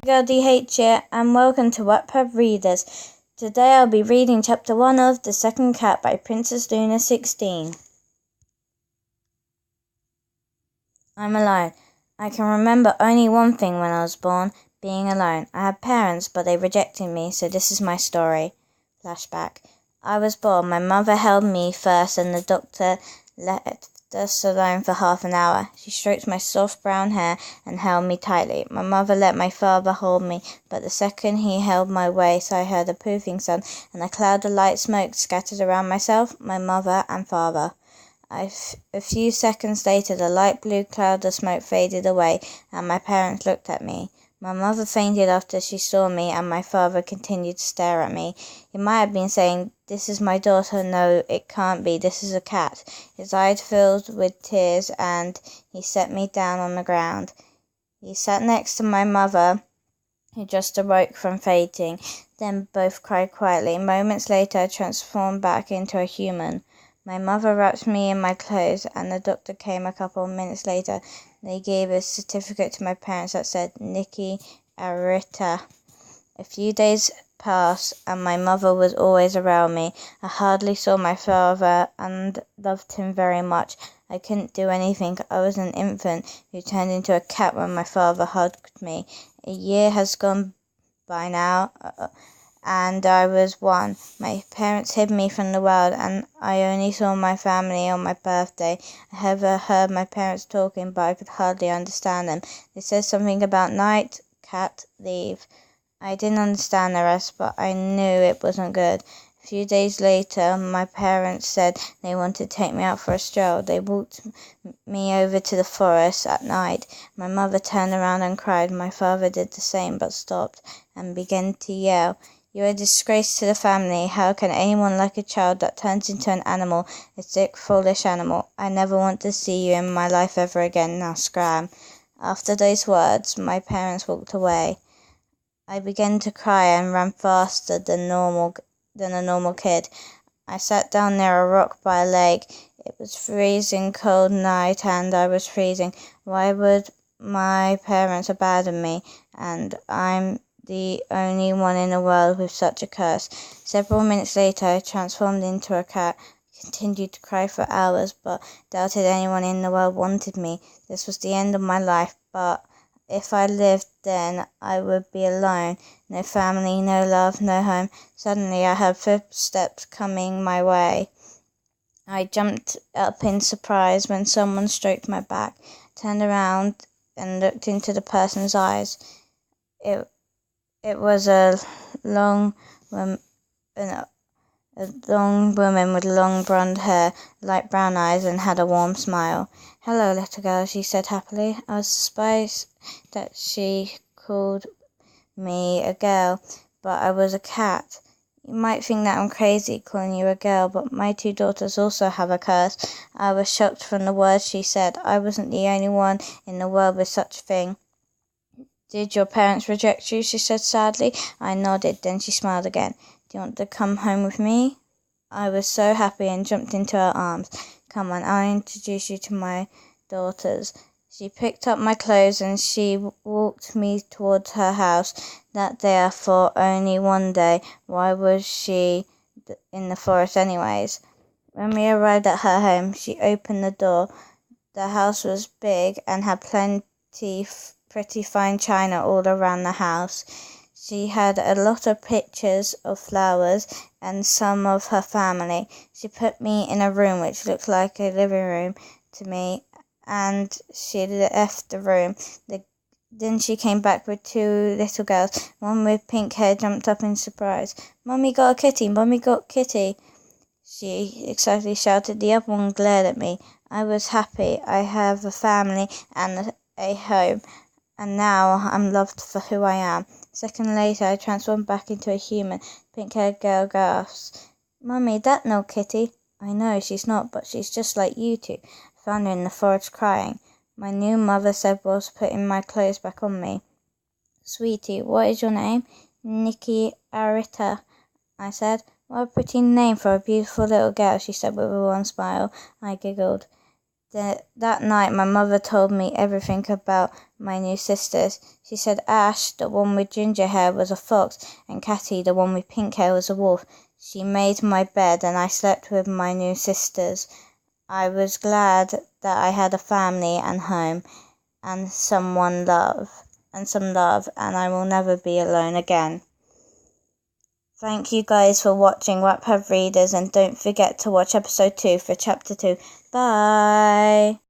Girl DH here, and welcome to Wattpad Readers. Today I'll be reading Chapter 1 of The Second Cat by Princess Luna 16. I'm alone. I can remember only one thing when I was born, being alone. I had parents, but they rejected me, so this is my story. Flashback. I was born. My mother held me first, and the doctor left us alone for half an hour. She stroked my soft brown hair and held me tightly. My mother let my father hold me, but the second he held my waist, I heard a poofing sound, and a cloud of light smoke scattered around myself, my mother, and father. A few seconds later, the light blue cloud of smoke faded away, and my parents looked at me. My mother fainted after she saw me, and my father continued to stare at me. He might have been saying, "This is my daughter. No, it can't be. This is a cat." His eyes filled with tears, and he set me down on the ground. He sat next to my mother, who just awoke from fainting. Then both cried quietly. Moments later, I transformed back into a human. My mother wrapped me in my clothes, and the doctor came a couple of minutes later. They gave a certificate to my parents that said, Nikki Arita. A few days passed, and my mother was always around me. I hardly saw my father and loved him very much. I couldn't do anything. I was an infant who turned into a cat when my father hugged me. A year has gone by now, and I was 1. My parents hid me from the world, and I only saw my family on my birthday. I heard my parents talking, but I could hardly understand them. They said something about night, cat, leave. I didn't understand the rest, but I knew it wasn't good. A few days later, my parents said they wanted to take me out for a stroll. They walked me over to the forest at night. My mother turned around and cried. My father did the same, but stopped and began to yell. "You're a disgrace to the family. How can anyone like a child that turns into an animal, a sick, foolish animal? I never want to see you in my life ever again. Now scram." After those words, my parents walked away. I began to cry and ran faster than a normal kid. I sat down near a rock by a lake. It was freezing cold night, and I was freezing. Why would my parents abandon me? And I'm the only one in the world with such a curse. Several minutes later, I transformed into a cat. I continued to cry for hours, but doubted anyone in the world wanted me. This was the end of my life, but if I lived then, I would be alone. No family, no love, no home. Suddenly, I heard footsteps coming my way. I jumped up in surprise when someone stroked my back, turned around and looked into the person's eyes. It was a long woman with long blonde hair, light brown eyes, and had a warm smile. "Hello, little girl," she said happily. I was surprised that she called me a girl, but I was a cat. You might think that I'm crazy calling you a girl, but my 2 daughters also have a curse. I was shocked from the words she said. I wasn't the only one in the world with such a thing. "Did your parents reject you?" she said sadly. I nodded. Then she smiled again. "Do you want to come home with me?" I was so happy and jumped into her arms. "Come on, I'll introduce you to my daughters." She picked up my clothes and she walked me towards her house. That day I thought only one day. Why was she in the forest anyways? When we arrived at her home, she opened the door. The house was big and had plenty pretty fine china all around the house. She had a lot of pictures of flowers and some of her family. She put me in a room which looked like a living room to me, and she left the room. Then she came back with 2 little girls. One with pink hair jumped up in surprise. "Mummy got a kitty! Mummy got kitty!" she excitedly shouted. The other one glared at me. I was happy. I have a family and a home, and now I'm loved for who I am. A second later, I transformed back into a human. Pink-haired girl gasped, "Mummy, that no kitty." "I know, she's not, but she's just like you 2. I found her in the forest crying," my new mother said whilst putting my clothes back on me. "Sweetie, what is your name?" "Nikki Arita," I said. "What a pretty name for a beautiful little girl," she said with a warm smile. I giggled. That night, my mother told me everything about my new sisters. She said Ash, the one with ginger hair, was a fox, and Catty, the one with pink hair, was a wolf. She made my bed, and I slept with my new sisters. I was glad that I had a family and home, and some love, and I will never be alone again. Thank you guys for watching Wattpad Readers, and don't forget to watch episode 2 for chapter 2. Bye!